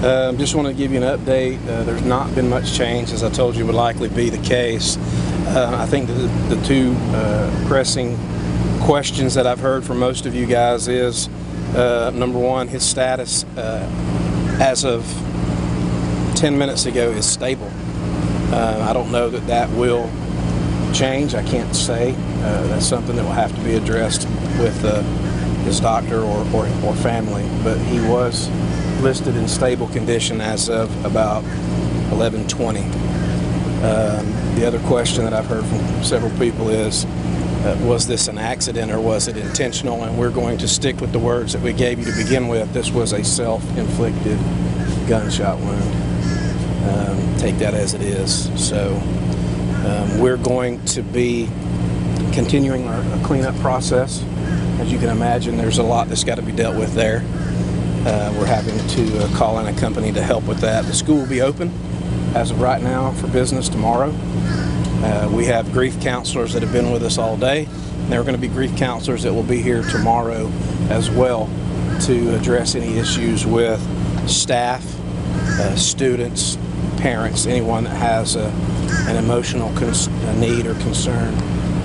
Just want to give you an update. There's not been much change, as I told you would likely be the case. I think the two pressing questions that I've heard from most of you guys is, number one, his status as of 10 minutes ago is stable. I don't know that that will change. I can't say. That's something that will have to be addressed with his doctor or family. But he was listed in stable condition as of about 11:20. The other question that I've heard from several people is, was this an accident or was it intentional? And we're going to stick with the words that we gave you to begin with. This was a self-inflicted gunshot wound. Take that as it is. So we're going to be continuing our cleanup process. As you can imagine, there's a lot that's got to be dealt with there. We're having to call in a company to help with that. The school will be open as of right now for business tomorrow. We have grief counselors that have been with us all day. And there are going to be grief counselors that will be here tomorrow as well to address any issues with staff, students, parents, anyone that has an emotional need or concern.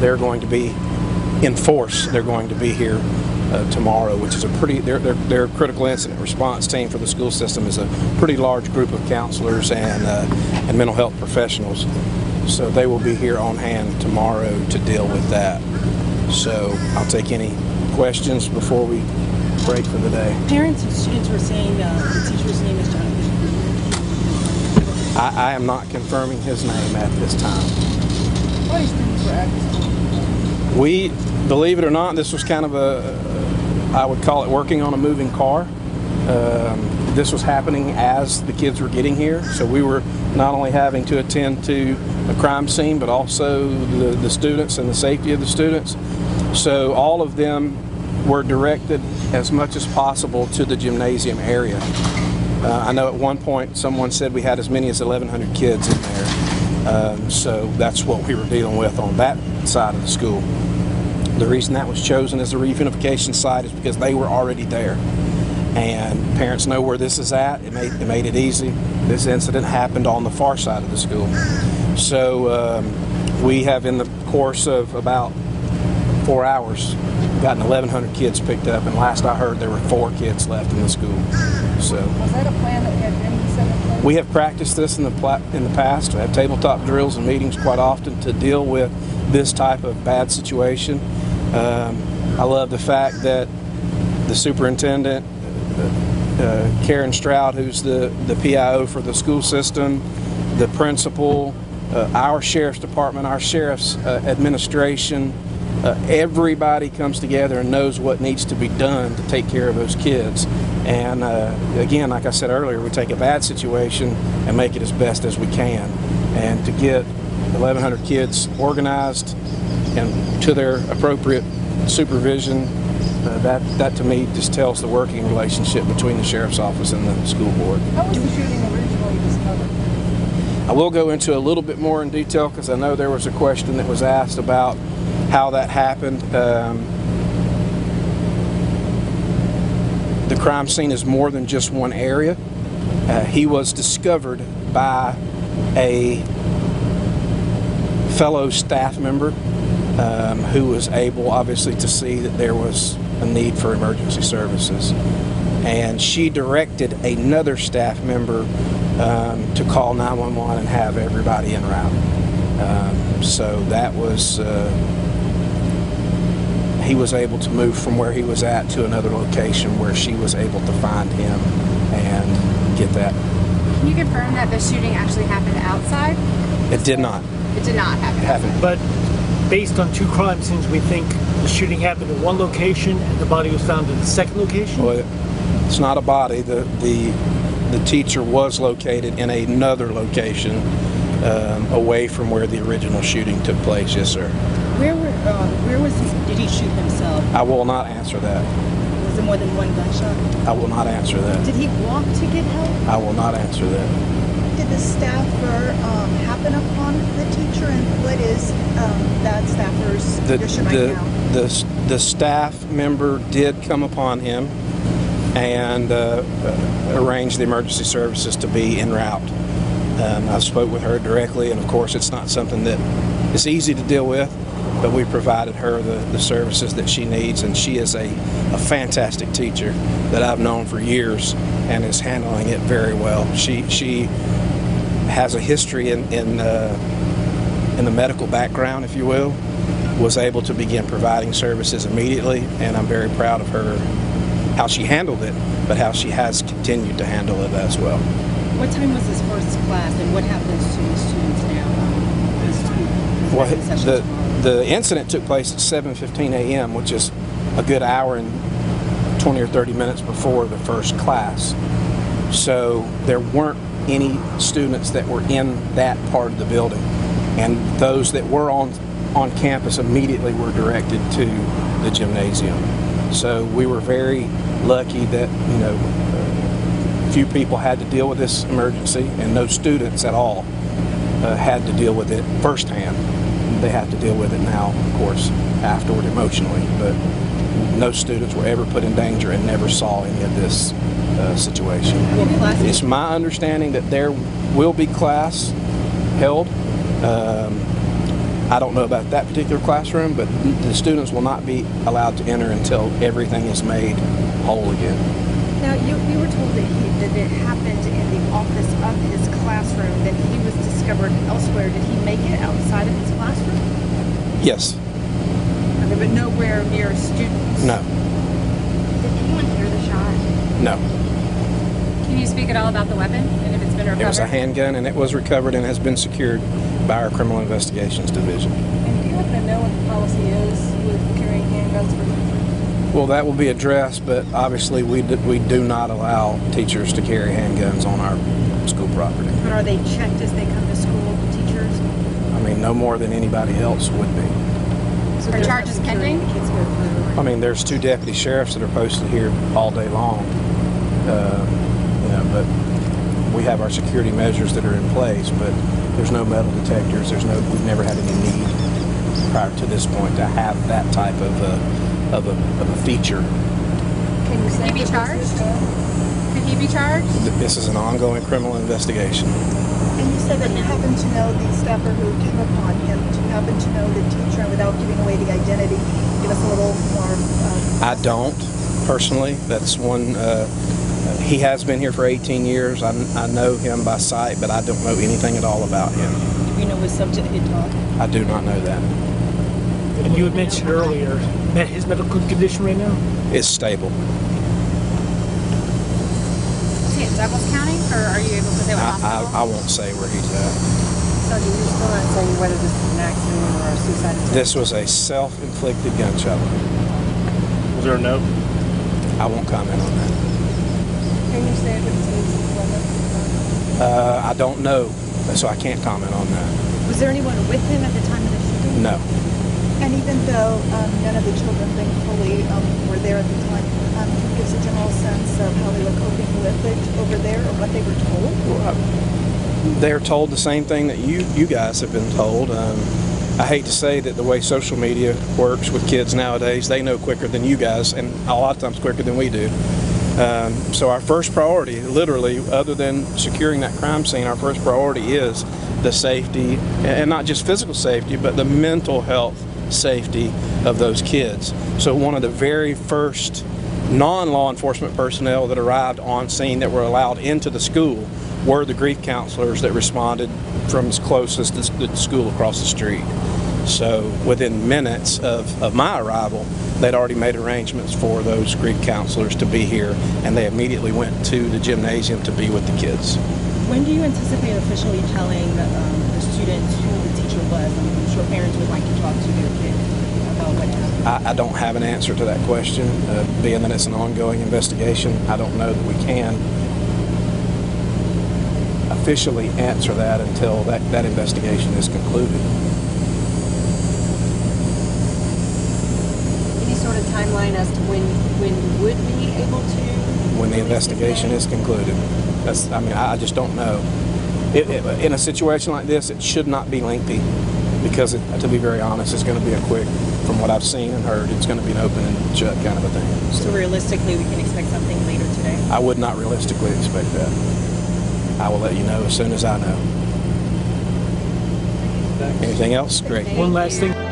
They're going to be in force. They're going to be here tomorrow, which is a pretty, their critical incident response team for the school system is a pretty large group of counselors and mental health professionals. So they will be here on hand tomorrow to deal with that. So I'll take any questions before we break for the day. Parents and students were saying the teacher's name is John. I am not confirming his name at this time. Why students were acting? We, believe it or not, this was kind of I would call it working on a moving car. This was happening as the kids were getting here, so we were not only having to attend to a crime scene, but also the students and the safety of the students. So all of them were directed as much as possible to the gymnasium area. I know at one point someone said we had as many as 1,100 kids in there. So that's what we were dealing with on that side of the school. The reason that was chosen as the reunification site is because they were already there. And parents know where this is at. It made it easy. This incident happened on the far side of the school. So we have, in the course of about 4 hours, gotten 1,100 kids picked up, and last I heard there were 4 kids left in the school. So was that a plan that had been set in place? We have practiced this in the past. We have tabletop drills and meetings quite often to deal with this type of bad situation. I love the fact that the superintendent, Karen Stroud, who's the PIO for the school system, the principal, our sheriff's department, our sheriff's administration, everybody comes together and knows what needs to be done to take care of those kids. And again, like I said earlier, we take a bad situation and make it as best as we can. And to get 1,100 kids organized and to their appropriate supervision, that to me just tells the working relationship between the sheriff's office and the school board. How was the shooting originally discovered? I will go into a little bit more in detail because I know there was a question that was asked about how that happened. The crime scene is more than just one area. He was discovered by a fellow staff member who was able, obviously, to see that there was a need for emergency services. And she directed another staff member to call 911 and have everybody en route. So that was, he was able to move from where he was at to another location where she was able to find him and get that. Can you confirm that the shooting actually happened outside? It did not. It did not happen. It happened. But based on 2 crime scenes, we think the shooting happened in one location and the body was found in the second location? Well, it's not a body. The teacher was located in another location away from where the original shooting took place. Yes, sir. Where was he? Did he shoot himself? I will not answer that. Was it more than one gunshot? I will not answer that. Did he walk to get help? I will not answer that. Did the staffer happen upon the teacher, and what is that staffer's position right now? The staff member did come upon him. and arranged the emergency services to be en route. I spoke with her directly, and of course it's not something that is easy to deal with, but we provided her the services that she needs, and she is a fantastic teacher that I've known for years and is handling it very well. She has a history in the medical background, if you will, was able to begin providing services immediately, and I'm very proud of her, how she handled it, but how she has continued to handle it as well. What time was his first class, and what happens to the students now? Well, the incident took place at 7:15 a.m., which is a good hour and 20 or 30 minutes before the first class. So there weren't any students that were in that part of the building, and those that were on campus immediately were directed to the gymnasium. So we were very lucky that, you know, few people had to deal with this emergency, and no students at all had to deal with it firsthand. They have to deal with it now, of course, afterward emotionally, but no students were ever put in danger and never saw any of this situation. It's my understanding that there will be class held. I don't know about that particular classroom, but the students will not be allowed to enter until everything is made whole again. Now, you were told that it happened in the office of his classroom, that he was discovered elsewhere. Did he make it outside of his classroom? Yes. Okay, but nowhere near students? No. Did anyone hear the shot? No. Can you speak at all about the weapon and if it's been recovered? It was a handgun, and it was recovered and has been secured by our Criminal Investigations Division. And do you happen to know what the policy is with carrying handguns for teachers? Well, that will be addressed, but obviously we do not allow teachers to carry handguns on our school property. But are they checked as they come to school, teachers? I mean, no more than anybody else would be. So are charges pending? The kids go through. I mean, there's 2 deputy sheriffs that are posted here all day long, you know, but we have our security measures that are in place, but there's no metal detectors. We've never had any need prior to this point to have that type of a feature. Can you say he be charged? Could he be charged? This is an ongoing criminal investigation. And you said that you happen to know the staffer who came upon him. Do you happen to know the teacher? And without giving away the identity, give us a little more. I don't, personally. That's one. He has been here for 18 years. I know him by sight, but I don't know anything at all about him. Do you know what subject he taught? I do not know that. And you had mentioned earlier that his medical condition right now? It's stable. Is he in Douglas County, or are you able to say what hospital? I won't say where he's at. So you're still not saying whether this is an accident or a suicide attempt? This was a self-inflicted gunshot wound. Was there a note? I won't comment on that. Can you say if it's his weapon? I don't know, so I can't comment on that. Was there anyone with him at the time of the shooting? No. And even though none of the children, thankfully, were there at the time, can you give us a general sense of how they were coping with it over there, or what they were told? Well, they're told the same thing that you guys have been told. I hate to say that the way social media works with kids nowadays, they know quicker than you guys, and a lot of times quicker than we do. So our first priority, literally, other than securing that crime scene, our first priority is the safety, and not just physical safety, but the mental health safety of those kids. So one of the very first non-law enforcement personnel that arrived on scene that were allowed into the school were the grief counselors that responded from as closest to the school across the street. So within minutes of my arrival, they'd already made arrangements for those grief counselors to be here, and they immediately went to the gymnasium to be with the kids. When do you anticipate officially telling the students who the teacher was? I'm sure parents would like to talk to their kids about what happened. I don't have an answer to that question. Being that it's an ongoing investigation, I don't know that we can officially answer that until that investigation is concluded. Any sort of timeline as to when you would be able to? When the investigation is concluded. I just don't know. In a situation like this, it should not be lengthy because, to be very honest, it's going to be a quick from what I've seen and heard, it's going to be an open and shut kind of a thing. So realistically, we can expect something later today? I would not realistically expect that. I will let you know as soon as I know. Anything else? Great. One last thing.